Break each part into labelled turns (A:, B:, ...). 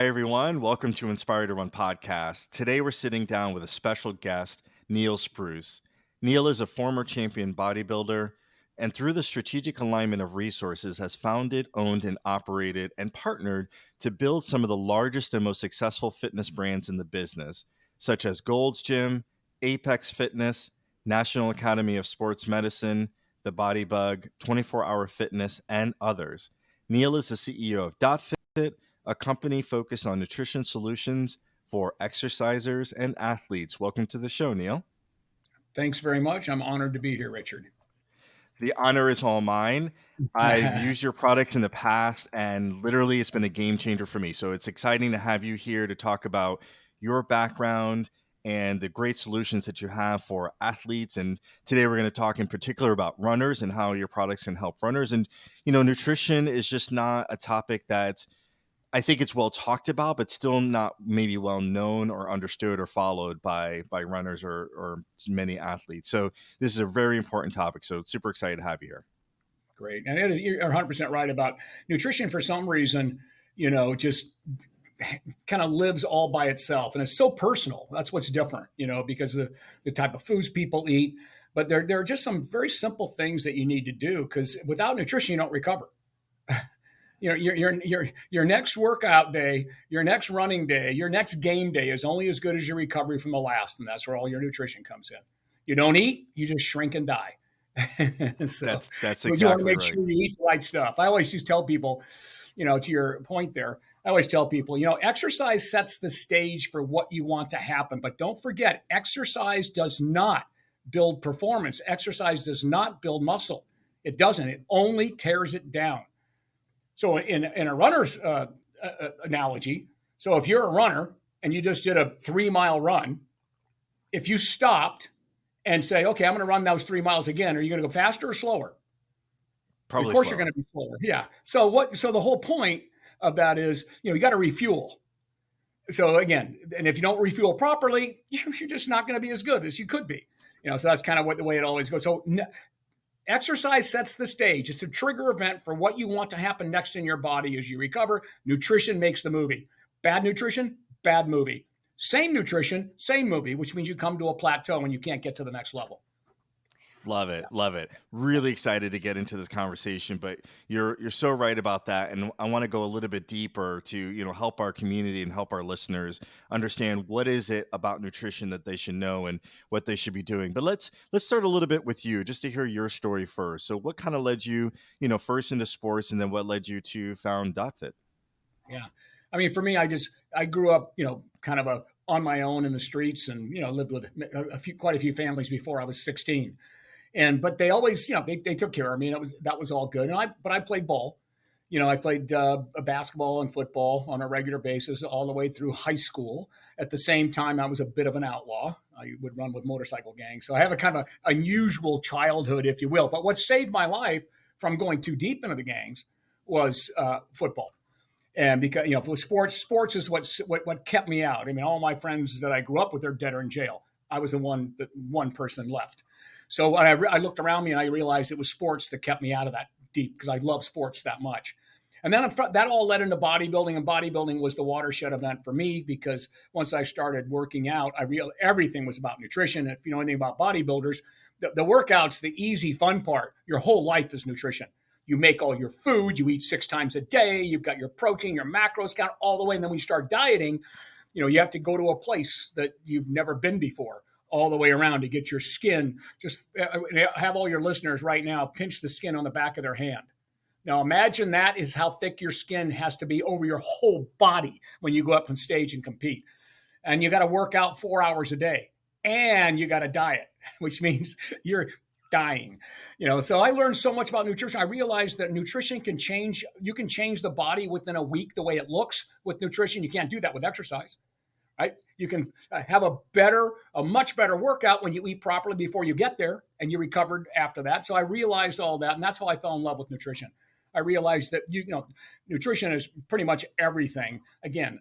A: Hi, everyone. Welcome to Inspired to Run podcast. Today, we're sitting down with a special guest, Neil Spruce. Neil is a former champion bodybuilder, and through the strategic alignment of resources, has founded, owned, and operated and partnered to build some of the largest and most successful fitness brands in the business, such as Gold's Gym, Apex Fitness, National Academy of Sports Medicine, The Body Bug, 24 Hour Fitness, and others. Neil is the CEO of DotFit, a company focused on nutrition solutions for exercisers and athletes. Welcome to the show, Neil.
B: Thanks very much. I'm honored to be here, Richard.
A: The honor is all mine. I've used your products in the past, and literally it's been a game changer for me. So it's exciting to have you here to talk about your background and the great solutions that you have for athletes. And today we're going to talk in particular about runners and how your products can help runners. And, nutrition is just not a topic that's I think it's well talked about, but still not maybe well known or understood or followed by runners or many athletes. So this is a very important topic. So super excited to have you here.
B: Great. And you're 100% right about nutrition. For some reason, just kind of lives all by itself. And it's so personal. That's what's different, because of the type of foods people eat. But there are just some very simple things that you need to do, because without nutrition, you don't recover. Your next workout day, your next running day, your next game day is only as good as your recovery from the last, and that's where all your nutrition comes in. You don't eat, you just shrink and die.
A: That's
B: you
A: exactly
B: want to make
A: right.
B: sure you eat the right stuff. I always just tell people, to your point there, I always tell people, exercise sets the stage for what you want to happen, but don't forget, exercise does not build performance. Exercise does not build muscle. It doesn't. It only tears it down. So in a runner's analogy, so if you're a runner and you just did a 3-mile run, if you stopped and say, okay, I'm going to run those 3 miles again, are you going to go faster or slower?
A: Probably
B: of course
A: slower.
B: You're going to be slower. Yeah. So the whole point of that is, you got to refuel. So again, and if you don't refuel properly, you're just not going to be as good as you could be. So that's kind of the way it always goes. So exercise sets the stage. It's a trigger event for what you want to happen next in your body as you recover. Nutrition makes the movie. Bad nutrition, bad movie. Same nutrition, same movie, which means you come to a plateau and you can't get to the next level.
A: Love it. Love it. Really excited to get into this conversation, but you're so right about that. And I want to go a little bit deeper to, help our community and help our listeners understand what is it about nutrition that they should know and what they should be doing. But let's start a little bit with you, just to hear your story first. So what kind of led you, first into sports, and then what led you to found DotFit?
B: Yeah. I mean, for me, I grew up, kind of on my own in the streets, and, lived with quite a few families before I was 16. But they always, they took care of me, and that was all good. But I played ball. I played basketball and football on a regular basis all the way through high school. At the same time, I was a bit of an outlaw. I would run with motorcycle gangs. So I have a kind of unusual childhood, if you will. But what saved my life from going too deep into the gangs was football. And because, for sports is what kept me out. I mean, all my friends that I grew up with are dead or in jail. I was the one person left. So when I looked around me and I realized it was sports that kept me out of that deep, because I love sports that much. And then that all led into bodybuilding, and bodybuilding was the watershed event for me, because once I started working out, I realized everything was about nutrition. If you know anything about bodybuilders, the workout's the easy, fun part. Your whole life is nutrition. You make all your food, you eat 6 times a day, you've got your protein, your macros count all the way. And then when you start dieting, you have to go to a place that you've never been before, all the way around, to get your skin. Just have all your listeners right now pinch the skin on the back of their hand. Now imagine that is how thick your skin has to be over your whole body when you go up on stage and compete. And you got to work out 4 hours a day, and you got to diet, which means you're dying. So I learned so much about nutrition. I realized that nutrition can change. You can change the body within a week the way it looks with nutrition. You can't do that with exercise. Right? You can have a much better workout when you eat properly before you get there, and you recovered after that. So I realized all that, and that's how I fell in love with nutrition. I realized that nutrition is pretty much everything. Again,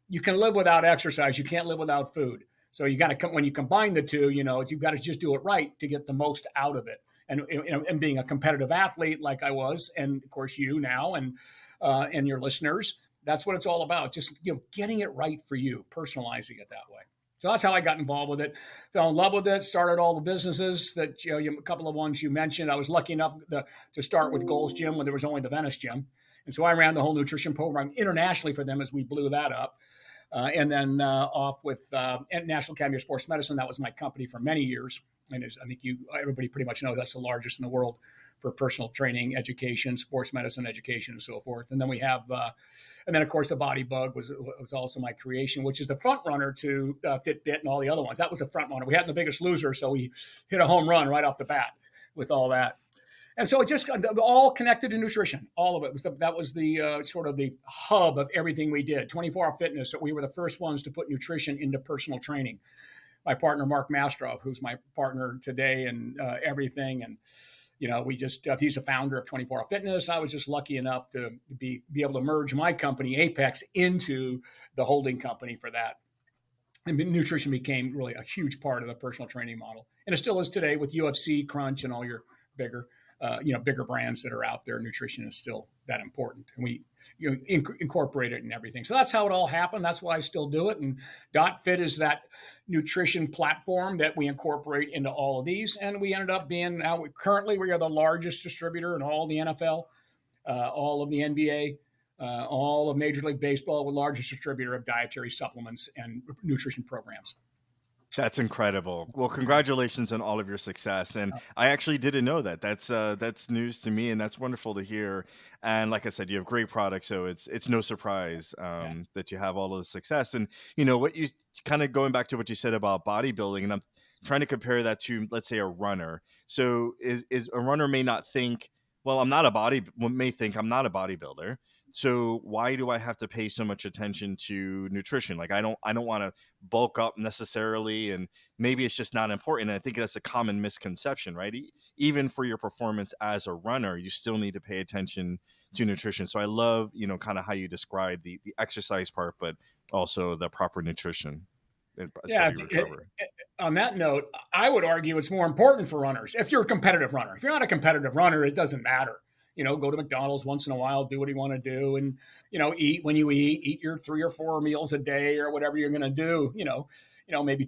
B: you can live without exercise. You can't live without food. So you got to when you combine the two, you've got to just do it right to get the most out of it. And being a competitive athlete like I was, and of course you now, and your listeners, That's what it's all about. Just, getting it right for you, personalizing it that way. So that's how I got involved with it. Fell in love with it. Started all the businesses that, a couple of ones you mentioned. I was lucky enough to start with Gold's Gym when there was only the Venice Gym. And so I ran the whole nutrition program internationally for them as we blew that up. And then off with National Academy of Sports Medicine. That was my company for many years. And I think everybody pretty much knows that's the largest in the world for personal training, education, sports medicine education, and so forth. And then we have, and then of course the Body Bug was also my creation, which is the front runner to Fitbit and all the other ones. That was the front runner. We had The Biggest Loser, so we hit a home run right off the bat with all that. And so it just all connected to nutrition. All of it was the sort of the hub of everything we did. 24-hour fitness. We were the first ones to put nutrition into personal training. My partner Mark Mastrov, who's my partner today and everything, and we just he's a founder of 24-hour fitness. I was just lucky enough to be able to merge my company Apex into the holding company for that. And nutrition became really a huge part of the personal training model, and it still is today with UFC, Crunch, and all your bigger brands that are out there. Nutrition is still that important, and we incorporate it in everything. So that's how it all happened. That's why I still do it. And .fit is that nutrition platform that we incorporate into all of these, and we ended up being currently we are the largest distributor in all the NFL, all of the NBA, all of Major League Baseball. We're the largest distributor of dietary supplements and nutrition programs.
A: That's incredible. Well, congratulations on all of your success. And I actually didn't know that. That's news to me, and that's wonderful to hear. And like I said, you have great products, so it's no surprise that you have all of the success. And what you kind of going back to what you said about bodybuilding, and I'm trying to compare that to, let's say, a runner. So is a runner may think I'm not a bodybuilder. So why do I have to pay so much attention to nutrition? Like I don't want to bulk up necessarily, and maybe it's just not important. And I think that's a common misconception, right? Even for your performance as a runner, you still need to pay attention to nutrition. So I love, kind of how you describe the exercise part, but also the proper nutrition.
B: On that note, I would argue it's more important for runners. If you're a competitive runner, if you're not a competitive runner, it doesn't matter. Go to McDonald's once in a while, do what you want to do, and eat when you eat your 3 or 4 meals a day or whatever you're going to do. Maybe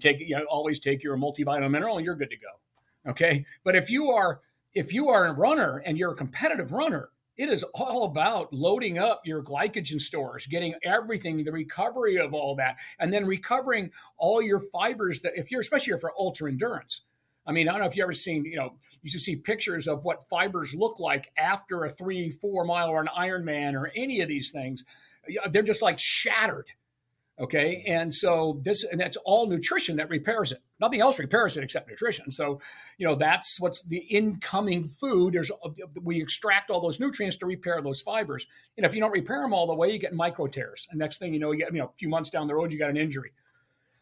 B: always take your multivitamin mineral, and you're good to go. Okay, but if you are a runner and you're a competitive runner, it is all about loading up your glycogen stores, getting everything, the recovery of all that, and then recovering all your fibers. That especially for ultra endurance. I mean, I don't know if you ever seen, you should see pictures of what fibers look like after a 3-4 mile or an Ironman or any of these things. They're just like shattered. Okay. And so that's all nutrition that repairs it. Nothing else repairs it except nutrition. So, that's what's the incoming food. We extract all those nutrients to repair those fibers. And if you don't repair them all the way, you get micro tears. And next thing you know, you get, a few months down the road, you got an injury.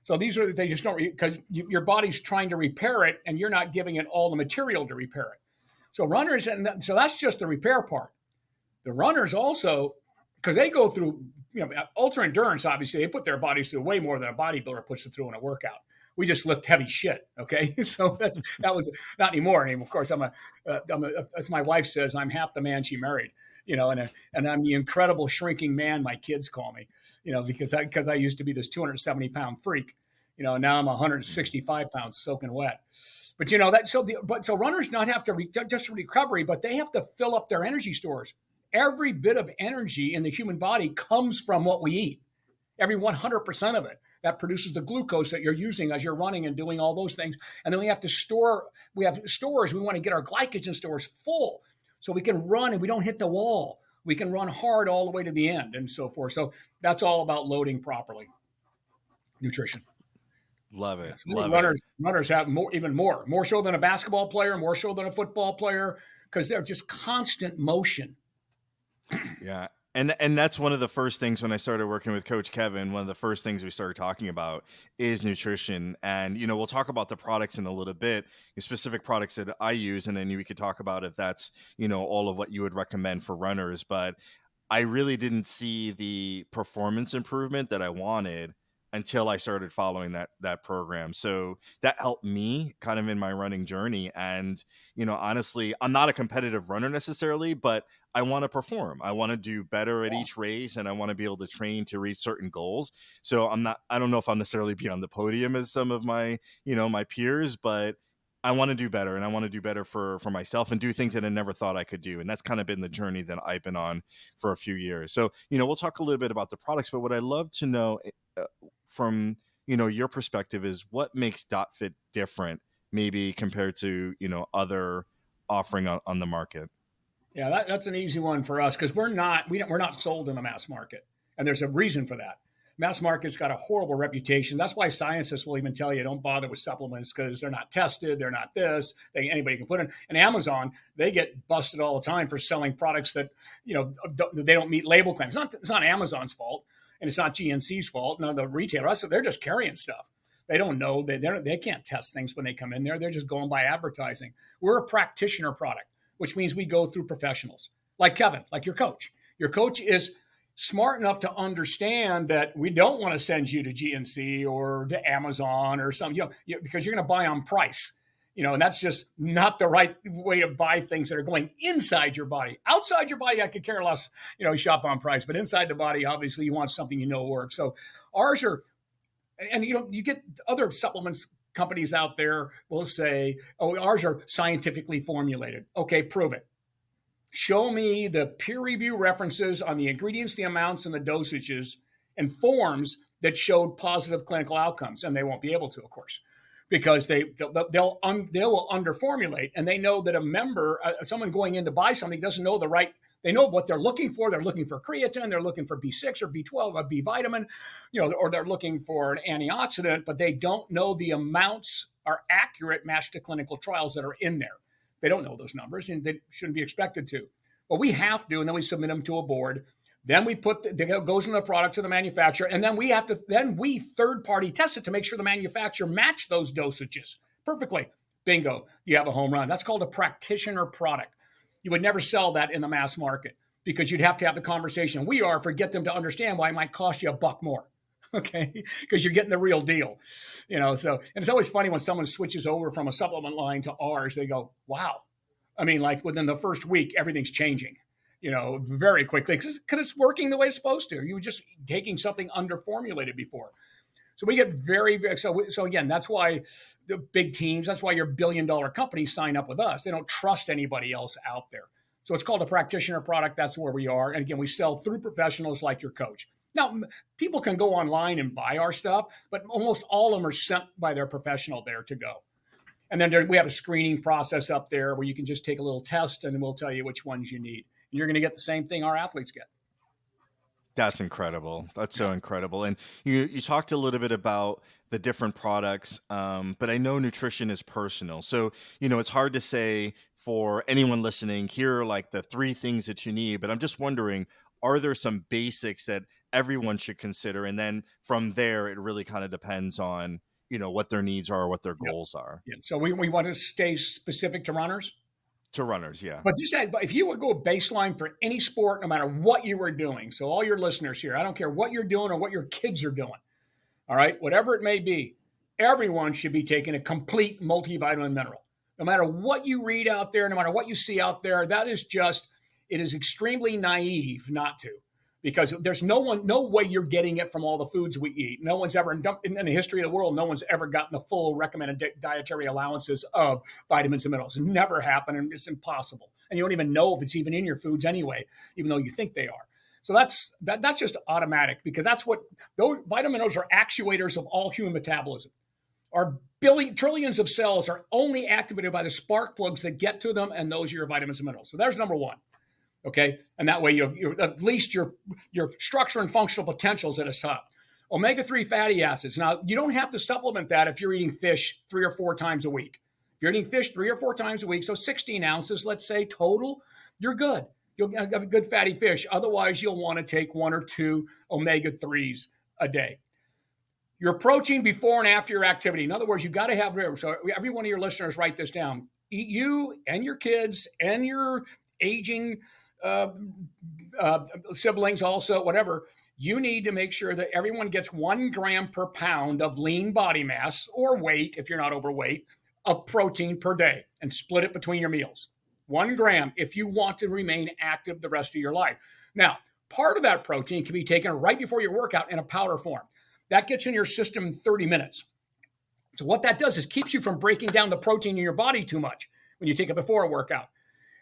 B: So they just don't, because your body's trying to repair it and you're not giving it all the material to repair it. So runners, so that's just the repair part. The runners also, because they go through, ultra endurance, obviously, they put their bodies through way more than a bodybuilder puts it through in a workout. We just lift heavy shit. Okay. So that was not anymore. And of course, as my wife says, I'm half the man she married, and I'm the incredible shrinking man my kids call me, because I used to be this 270-pound freak, now I'm 165 pounds soaking wet. But so runners not have to just recovery, but they have to fill up their energy stores. Every bit of energy in the human body comes from what we eat. Every 100% of it that produces the glucose that you're using as you're running and doing all those things. And then we have stores. We want to get our glycogen stores full so we can run and we don't hit the wall. We can run hard all the way to the end and so forth. So that's all about loading properly. Nutrition.
A: Love it.
B: So runners have even more so than a basketball player, more so than a football player, because they're just constant motion.
A: Yeah. And that's one of the first things when I started working with Coach Kevin, one of the first things we started talking about is nutrition. And, we'll talk about the products in a little bit, the specific products that I use, and then we could talk about if that's, all of what you would recommend for runners. But I really didn't see the performance improvement that I wanted until I started following that program. So that helped me kind of in my running journey. And, honestly, I'm not a competitive runner necessarily, but I want to perform. I want to do better at each race, and I want to be able to train to reach certain goals. So I don't know if I'll necessarily be on the podium as some of my, my peers, but I want to do better, and I want to do better for myself and do things that I never thought I could do. And that's kind of been the journey that I've been on for a few years. So, we'll talk a little bit about the products, but what I love to know from, your perspective is what makes DotFit different, maybe compared to, other offering on the market.
B: Yeah, that's an easy one for us because we're not sold in the mass market, and there's a reason for that. Mass market's got a horrible reputation. That's why scientists will even tell you don't bother with supplements because they're not tested, they're not this. Anybody can put in. And Amazon, they get busted all the time for selling products that they don't meet label claims. It's not Amazon's fault, and it's not GNC's fault. None of the retailers. So they're just carrying stuff. They don't know they can't test things when they come in there. They're just going by advertising. We're a practitioner product, which means we go through professionals like Kevin, like your coach. Your coach is smart enough to understand that we don't want to send you to GNC or to Amazon or something, because you're going to buy on price, and that's just not the right way to buy things that are going inside your body. Outside your body, I could care less, shop on price, but inside the body, obviously you want something works. So ours are, and you get other supplements companies out there will say, oh, ours are scientifically formulated. Okay, prove it. Show me the peer review references on the ingredients, the amounts, and the dosages and forms that showed positive clinical outcomes. And they won't be able to, of course, because they will underformulate. And they know that a member, someone going in to buy something doesn't know they know what they're looking for. They're looking for creatine, they're looking for B6 or B12, a B vitamin, or they're looking for an antioxidant, but they don't know the amounts are accurate matched to clinical trials that are in there. They don't know those numbers, and they shouldn't be expected to. But we have to, and then we submit them to a board. Then we goes in the product to the manufacturer, and then we third-party test it to make sure the manufacturer match those dosages perfectly. Bingo, you have a home run. That's called a practitioner product. You would never sell that in the mass market because you'd have to have the conversation get them to understand why it might cost you $1 more. Okay, because you're getting the real deal, So, and it's always funny when someone switches over from a supplement line to ours. They go, "Wow!" I mean, like within the first week, everything's changing, very quickly because it's working the way it's supposed to. You were just taking something underformulated before, so we get very, very. So again, that's why the big teams, that's why your billion-dollar companies sign up with us. They don't trust anybody else out there. So it's called a practitioner product. That's where we are, and again, we sell through professionals like your coach. Now, people can go online and buy our stuff, but almost all of them are sent by their professional there to go. And then we have a screening process up there where you can just take a little test and we'll tell you which ones you need. And you're going to get the same thing our athletes get.
A: That's incredible. That's so incredible. And you talked a little bit about the different products, but I know nutrition is personal. So, it's hard to say for anyone listening, here are like the 3 things that you need, but I'm just wondering, are there some basics that everyone should consider? And then from there, it really kind of depends on, what their needs are, what their goals are.
B: Yeah. So we want to stay specific to runners.
A: To runners, yeah.
B: But if you would go baseline for any sport, no matter what you were doing, so all your listeners here, I don't care what you're doing or what your kids are doing, all right, whatever it may be, everyone should be taking a complete multivitamin mineral. No matter what you read out there, no matter what you see out there, it is extremely naive not to. Because there's no way you're getting it from all the foods we eat. No one's ever, in the history of the world, no one's ever gotten the full recommended dietary allowances of vitamins and minerals. It never happened, and it's impossible. And you don't even know if it's even in your foods anyway, even though you think they are. So that's just automatic, because that's what those vitamin minerals are, actuators of all human metabolism. Our trillions of cells are only activated by the spark plugs that get to them, and those are your vitamins and minerals. So there's number one. Okay, and that way you're at least your structure and functional potential is at its top. Omega-3 fatty acids. Now, you don't have to supplement that if you're eating fish 3 or 4 times a week. If you're eating fish 3 or 4 times a week, so 16 ounces, let's say, total, you're good. You'll have a good fatty fish. Otherwise, you'll want to take 1 or 2 omega-3s a day. Your protein before and after your activity. In other words, you've got to have, so every one of your listeners, write this down. You and your kids and your aging siblings also, whatever, you need to make sure that everyone gets 1 gram per pound of lean body mass or weight, if you're not overweight, of protein per day, and split it between your meals. 1 gram if you want to remain active the rest of your life. Now, part of that protein can be taken right before your workout in a powder form. That gets in your system in 30 minutes. So what that does is keeps you from breaking down the protein in your body too much when you take it before a workout.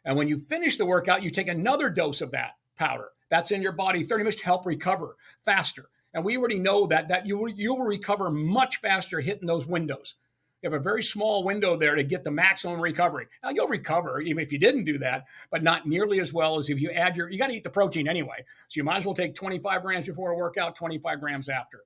B: And when you finish the workout, you take another dose of that powder. That's in your body 30 minutes to help recover faster. And we already know that you will recover much faster hitting those windows. You have a very small window there to get the maximum recovery. Now, you'll recover even if you didn't do that, but not nearly as well as if you add you got to eat the protein anyway. So you might as well take 25 grams before a workout, 25 grams after.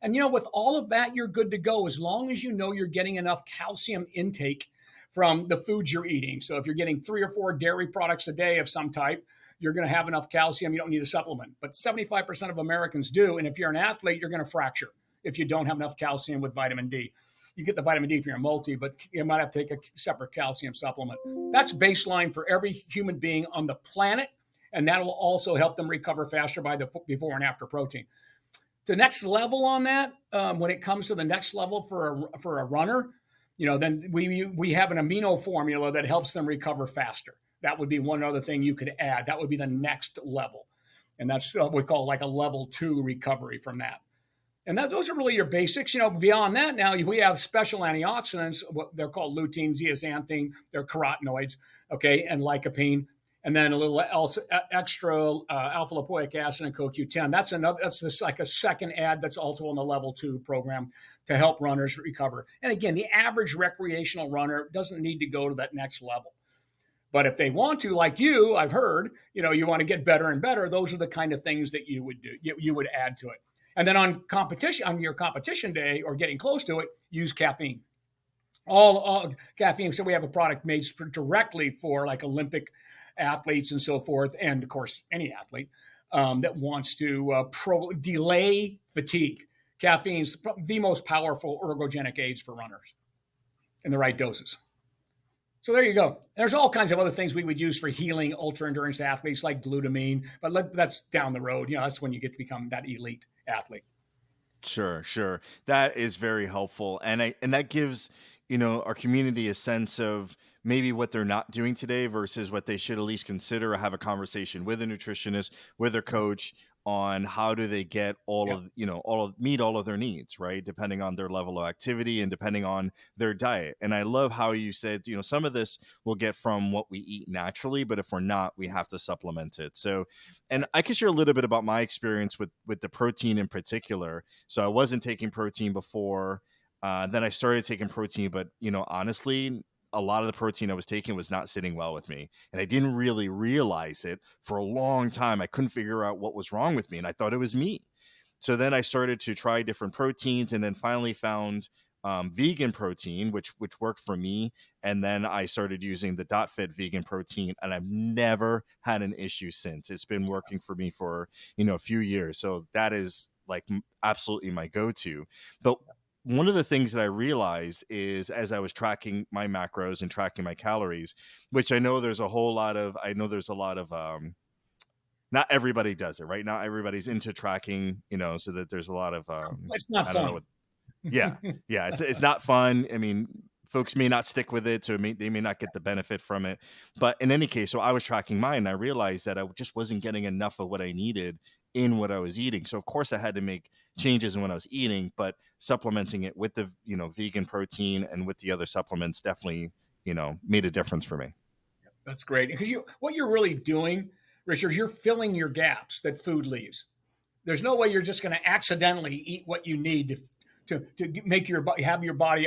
B: And, with all of that, you're good to go as long as you know you're getting enough calcium intake from the foods you're eating. So if you're getting 3 or 4 dairy products a day of some type, you're going to have enough calcium. You don't need a supplement. But 75% of Americans do. And if you're an athlete, you're going to fracture if you don't have enough calcium with vitamin D. You get the vitamin D if you're a multi, but you might have to take a separate calcium supplement. That's baseline for every human being on the planet. And that will also help them recover faster by the before and after protein. The next level on that, when it comes to the next level for a runner, then we have an amino formula that helps them recover faster. That would be one other thing you could add. That would be the next level. And that's what we call like a level 2 recovery from that. And those are really your basics. Beyond that, now we have special antioxidants. They're called lutein, zeaxanthin. They're carotenoids, okay, and lycopene. And then a little extra alpha lipoic acid and CoQ10. That's just like a second add that's also on the level 2 program to help runners recover. And again, the average recreational runner doesn't need to go to that next level. But if they want to, like you, I've heard, you want to get better and better, those are the kind of things that you would do. You would add to it. And then on your competition day or getting close to it, use caffeine. All caffeine. So we have a product made directly for like Olympic athletes and so forth, and of course any athlete that wants to delay fatigue. Caffeine is the most powerful ergogenic aids for runners in the right doses. So there you go. There's all kinds of other things we would use for healing ultra endurance athletes like glutamine, but that's down the road. That's when you get to become that elite athlete.
A: Sure. That is very helpful. And that gives, our community a sense of maybe what they're not doing today versus what they should at least consider or have a conversation with a nutritionist, with their coach on how do they get meet all of their needs, right? Depending on their level of activity and depending on their diet. And I love how you said, some of this we'll get from what we eat naturally, but if we're not, we have to supplement it. So, and I can share a little bit about my experience with the protein in particular. So I wasn't taking protein before, then I started taking protein, but honestly, a lot of the protein I was taking was not sitting well with me. And I didn't really realize it for a long time. I couldn't figure out what was wrong with me. And I thought it was me. So then I started to try different proteins and then finally found vegan protein, which worked for me. And then I started using the DotFit vegan protein, and I've never had an issue since. It's been working for me for, a few years. So that is like absolutely my go-to. But one of the things that I realized is as I was tracking my macros and tracking my calories, which I know there's a lot of, not everybody does it, right? Not everybody's into tracking, so that there's a lot of,
B: it's not fun.
A: Yeah. It's not fun. I mean, folks may not stick with it, so they may not get the benefit from it. But in any case, so I was tracking mine, and I realized that I just wasn't getting enough of what I needed in what I was eating. So of course I had to make changes in what I was eating, but supplementing it with the, vegan protein and with the other supplements definitely, made a difference for me.
B: That's great. Because what you're really doing, Richard, you're filling your gaps that food leaves. There's no way you're just going to accidentally eat what you need to make your body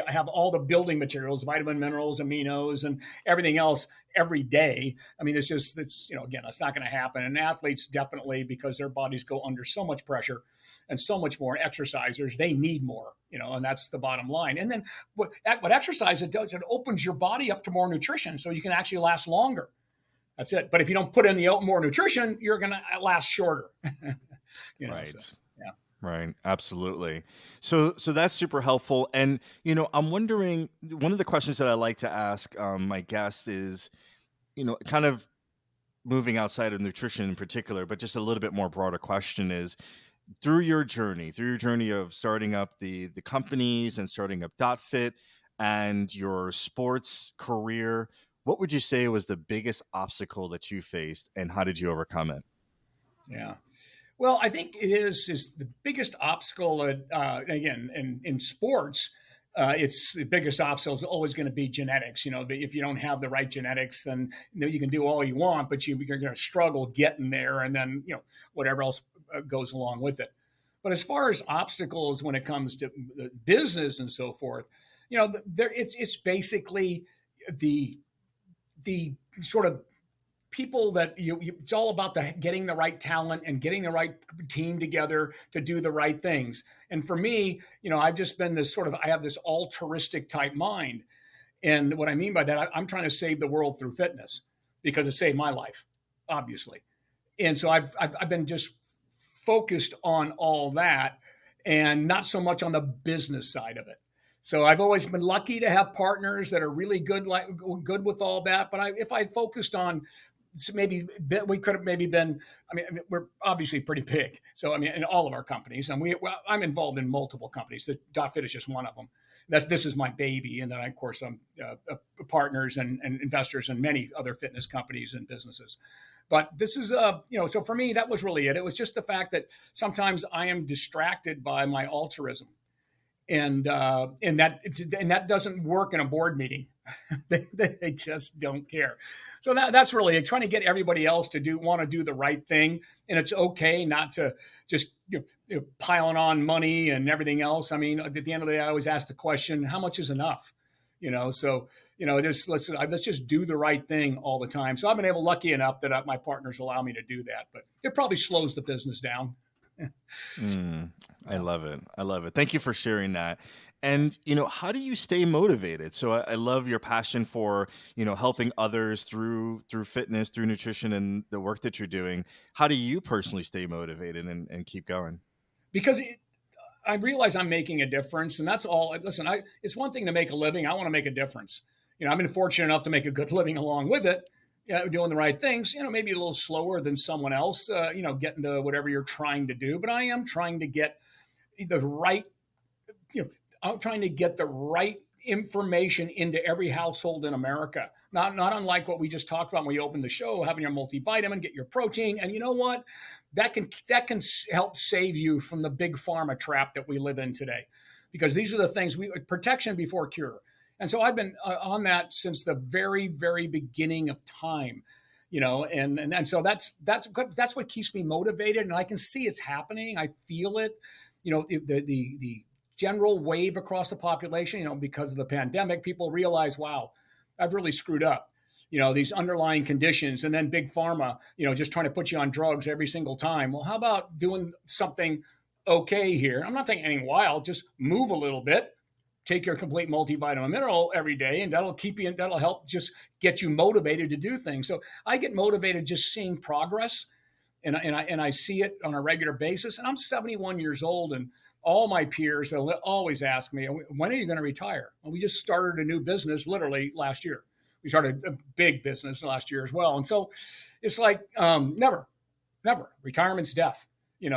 B: have all the building materials, vitamin, minerals, aminos, and everything else every day. I mean, it's again, it's not going to happen. And athletes definitely, because their bodies go under so much pressure and so much more. And exercisers, they need more, and that's the bottom line. And then what exercise it does, it opens your body up to more nutrition, so you can actually last longer. That's it. But if you don't put in the more nutrition, you're going to last shorter.
A: Right.
B: So, yeah.
A: Right. Absolutely. So that's super helpful. And, I'm wondering, one of the questions that I like to ask my guests is, kind of moving outside of nutrition in particular, but just a little bit more broader question is, through your journey of starting up the companies and starting up DotFit and your sports career, What would you say was the biggest obstacle that you faced, and how did you overcome it?
B: Yeah. Well, I think it is the biggest obstacle. Again, in sports, it's the biggest obstacle is always going to be genetics. If you don't have the right genetics, then you can do all you want, but you're going to struggle getting there, and then whatever else goes along with it. But as far as obstacles when it comes to business and so forth, it's basically the sort of people that it's all about getting the right talent and getting the right team together to do the right things. And for me, I've just been I have this altruistic type mind. And what I mean by that, I'm trying to save the world through fitness because it saved my life, obviously. And so I've been just focused on all that and not so much on the business side of it. So I've always been lucky to have partners that are really good with all that. But if I focused on maybe we could have maybe been. We're obviously pretty big. So in all of our companies, and I'm involved in multiple companies. The DotFit is just one of them. This is my baby, and then of course I'm partners and investors in many other fitness companies and businesses. But this is so for me that was really it. It was just the fact that sometimes I am distracted by my altruism, and that doesn't work in a board meeting. they just don't care. So that's really it, trying to get everybody else to want to do the right thing. And it's okay not to just piling on money and everything else. At the end of the day, I always ask the question, how much is enough? So let's just do the right thing all the time. So I've been lucky enough that my partners allow me to do that, but it probably slows the business down.
A: I love it. I love it. Thank you for sharing that. And, how do you stay motivated? So I love your passion for, helping others through fitness, through nutrition and the work that you're doing. How do you personally stay motivated and keep going?
B: Because I realize I'm making a difference, and that's all. Listen, it's one thing to make a living. I want to make a difference. I've been fortunate enough to make a good living along with it. Doing the right things, maybe a little slower than someone else, getting to whatever you're trying to do. But I am trying to get the right, I'm trying to get the right information into every household in America. Not unlike what we just talked about when we opened the show, having your multivitamin, get your protein. And you know what? That can help save you from the big pharma trap that we live in today. Because these are the things protection before cure. And so I've been on that since the very, very beginning of time, and so that's what keeps me motivated. And I can see it's happening. I feel it, the general wave across the population, because of the pandemic, people realize, wow, I've really screwed up, these underlying conditions, and then big pharma, just trying to put you on drugs every single time. Well, how about doing something okay here? I'm not taking anything wild, just move a little bit. Take your complete multivitamin mineral every day, and that'll help just get you motivated to do things. So I get motivated just seeing progress, and I see it on a regular basis. And I'm 71 years old, and all my peers always ask me, when are you going to retire? Well, we just started a new business literally last year. We started a big business last year as well. And so it's like, never, retirement's death,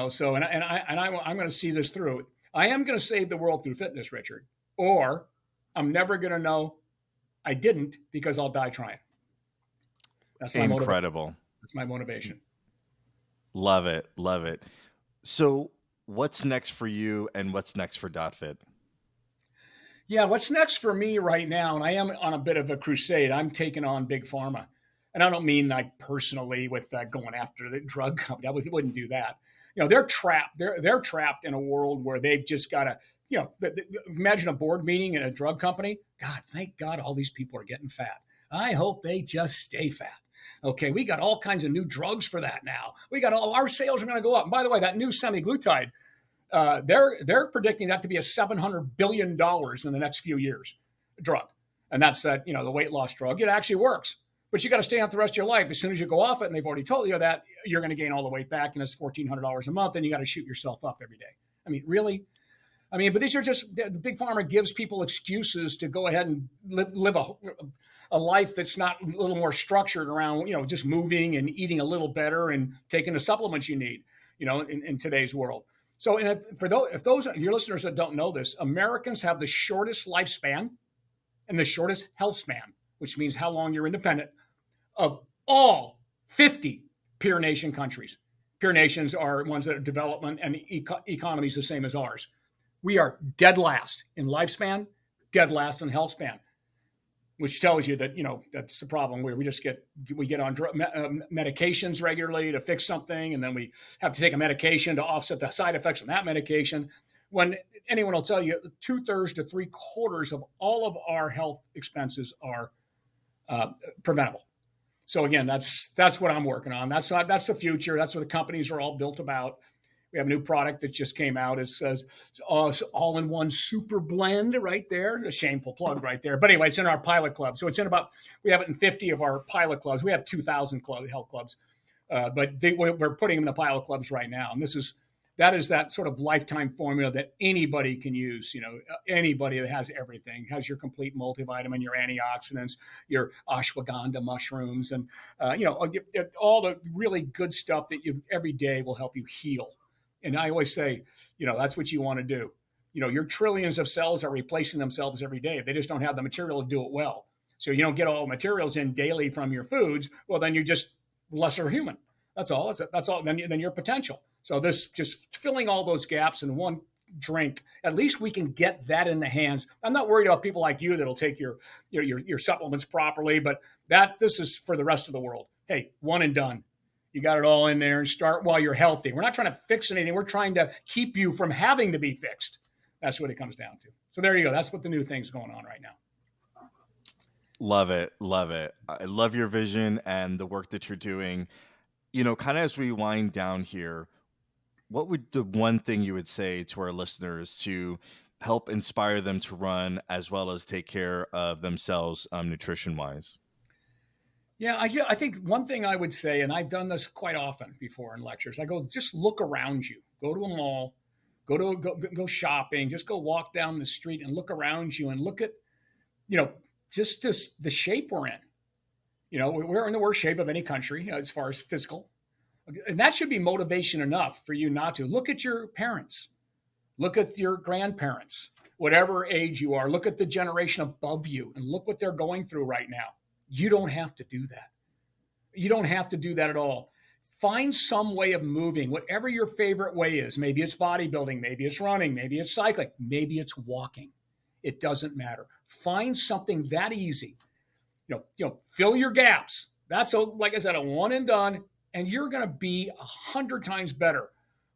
B: so, I'm going to see this through. I am going to save the world through fitness, Richard. Or I'm never going to know I didn't because I'll die trying. That's my
A: incredible.
B: That's my motivation.
A: Love it. Love it. So what's next for you and what's next for DotFit?
B: Yeah, what's next for me right now, and I am on a bit of a crusade, I'm taking on Big Pharma. And I don't mean like personally with going after the drug company. I wouldn't do that. They're trapped. They're trapped in a world where they've just got to, imagine a board meeting in a drug company. God, thank God all these people are getting fat. I hope they just stay fat. Okay, we got all kinds of new drugs for that now. We got our sales are going to go up. And by the way, that new semaglutide, they're predicting that to be a $700 billion in the next few years drug. And that's that, the weight loss drug. It actually works. But you got to stay on it the rest of your life. As soon as you go off it, and they've already told you that, you're going to gain all the weight back, and it's $1,400 a month, and you got to shoot yourself up every day. Really? But these are just, the big pharma gives people excuses to go ahead and live a life that's not a little more structured around, just moving and eating a little better and taking the supplements you need, in today's world. So if those your listeners that don't know this, Americans have the shortest lifespan and the shortest health span which means how long you're independent, of all 50 peer nation countries. Peer nations are ones that are development and economies the same as ours. We are dead last in lifespan, dead last in health span, which tells you that, that's the problem where we get on medications regularly to fix something, and then we have to take a medication to offset the side effects from that medication. When anyone will tell you 2/3 to 3/4 of all of our health expenses are preventable. So again, that's what I'm working on. That's the future. That's what the companies are all built about. We have a new product that just came out. It says it's all-in-one super blend right there. A shameful plug right there. But anyway, it's in our pilot club. So we have it in 50 of our pilot clubs. We have 2,000 health clubs, but we're putting them in the pilot clubs right now. And that is that sort of lifetime formula that anybody can use. Anybody that has everything, has your complete multivitamin, your antioxidants, your ashwagandha mushrooms, and all the really good stuff that you every day will help you heal. And I always say, that's what you want to do. Your trillions of cells are replacing themselves every day. They just don't have the material to do it well. So you don't get all the materials in daily from your foods. Well, then you're just lesser human. That's all. That's all. Then your potential. So this just filling all those gaps in one drink. At least we can get that in the hands. I'm not worried about people like you that'll take your supplements properly, but this is for the rest of the world. Hey, one and done. You got it all in there, and start while you're healthy. We're not trying to fix anything. We're trying to keep you from having to be fixed. That's what it comes down to. So there you go. That's what the new thing's going on right now.
A: Love it. Love it. I love your vision and the work that you're doing. Kind of as we wind down here, what would the one thing you would say to our listeners to help inspire them to run as well as take care of themselves nutrition wise?
B: Yeah, I think one thing I would say, and I've done this quite often before in lectures, I go, just look around you. Go to a mall, go shopping, just go walk down the street and look around you and look at, just the shape we're in. We're in the worst shape of any country as far as physical. And that should be motivation enough for you not to. Look at your parents. Look at your grandparents, whatever age you are. Look at the generation above you and look what they're going through right now. You don't have to do that. You don't have to do that at all. Find some way of moving, whatever your favorite way is. Maybe it's bodybuilding, maybe it's running, maybe it's cycling, maybe it's walking. It doesn't matter. Find something that easy. Fill your gaps. That's like I said, a one and done, and you're going to be 100 times better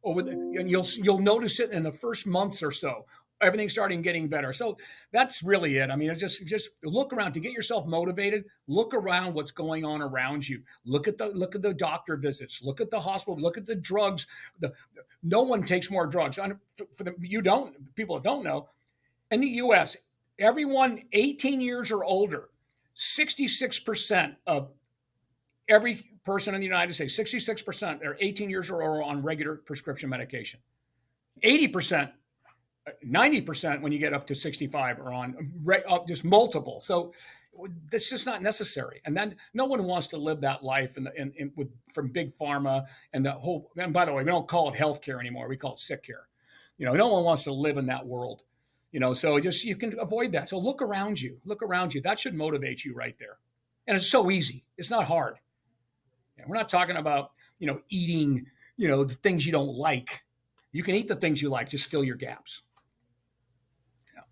B: and you'll notice it in the first months or so. Everything's starting getting better. So that's really it. I mean, it's just look around to get yourself motivated. Look around what's going on around you. Look at the doctor visits. Look at the hospital. Look at the drugs. No one takes more drugs. People don't know. In the U.S., everyone 18 years or older, 66% of every person in the United States, 66% are 18 years or older on regular prescription medication. 80%. 90% when you get up to 65 are on just multiple. So that's just not necessary. And then no one wants to live that life from big pharma and the whole. And by the way, we don't call it healthcare anymore. We call it sick care. No one wants to live in that world. So just you can avoid that. So look around you. Look around you. That should motivate you right there. And it's so easy. It's not hard. We're not talking about eating the things you don't like. You can eat the things you like. Just fill your gaps.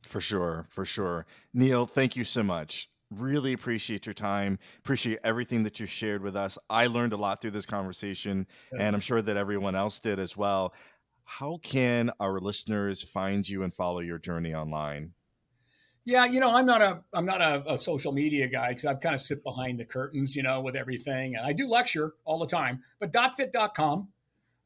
A: For sure. Neil, thank you so much. Really appreciate your time. Appreciate everything that you shared with us. I learned a lot through this conversation, and I'm sure that everyone else did as well. How can our listeners find you and follow your journey online?
B: Yeah, I'm not a social media guy because I kind of sit behind the curtains, with everything. And I do lecture all the time, but dotfit.com.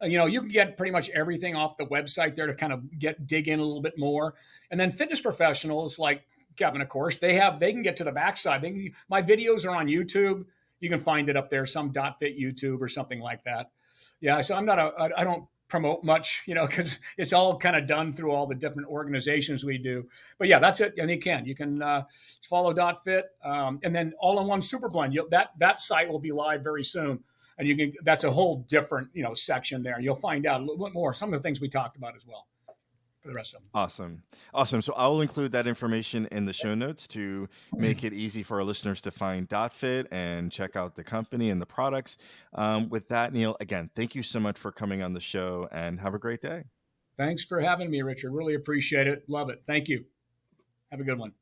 B: You can get pretty much everything off the website there to kind of dig in a little bit more. And then fitness professionals like Kevin, of course, they can get to the backside. My videos are on YouTube. You can find it up there, some .fit YouTube or something like that. Yeah, so I don't promote much, because it's all kind of done through all the different organizations we do. But yeah, that's it. And you can follow .fit and then all-in-one super blend. That site will be live very soon. And that's a whole different, section there. You'll find out a little bit more, some of the things we talked about as well. for the rest of them.
A: Awesome. Awesome. So I'll include that information in the show notes to make it easy for our listeners to find DotFit and check out the company and the products. With that, Neil, again, thank you so much for coming on the show and have a great day.
B: Thanks for having me, Richard. Really appreciate it. Love it. Thank you. Have a good one.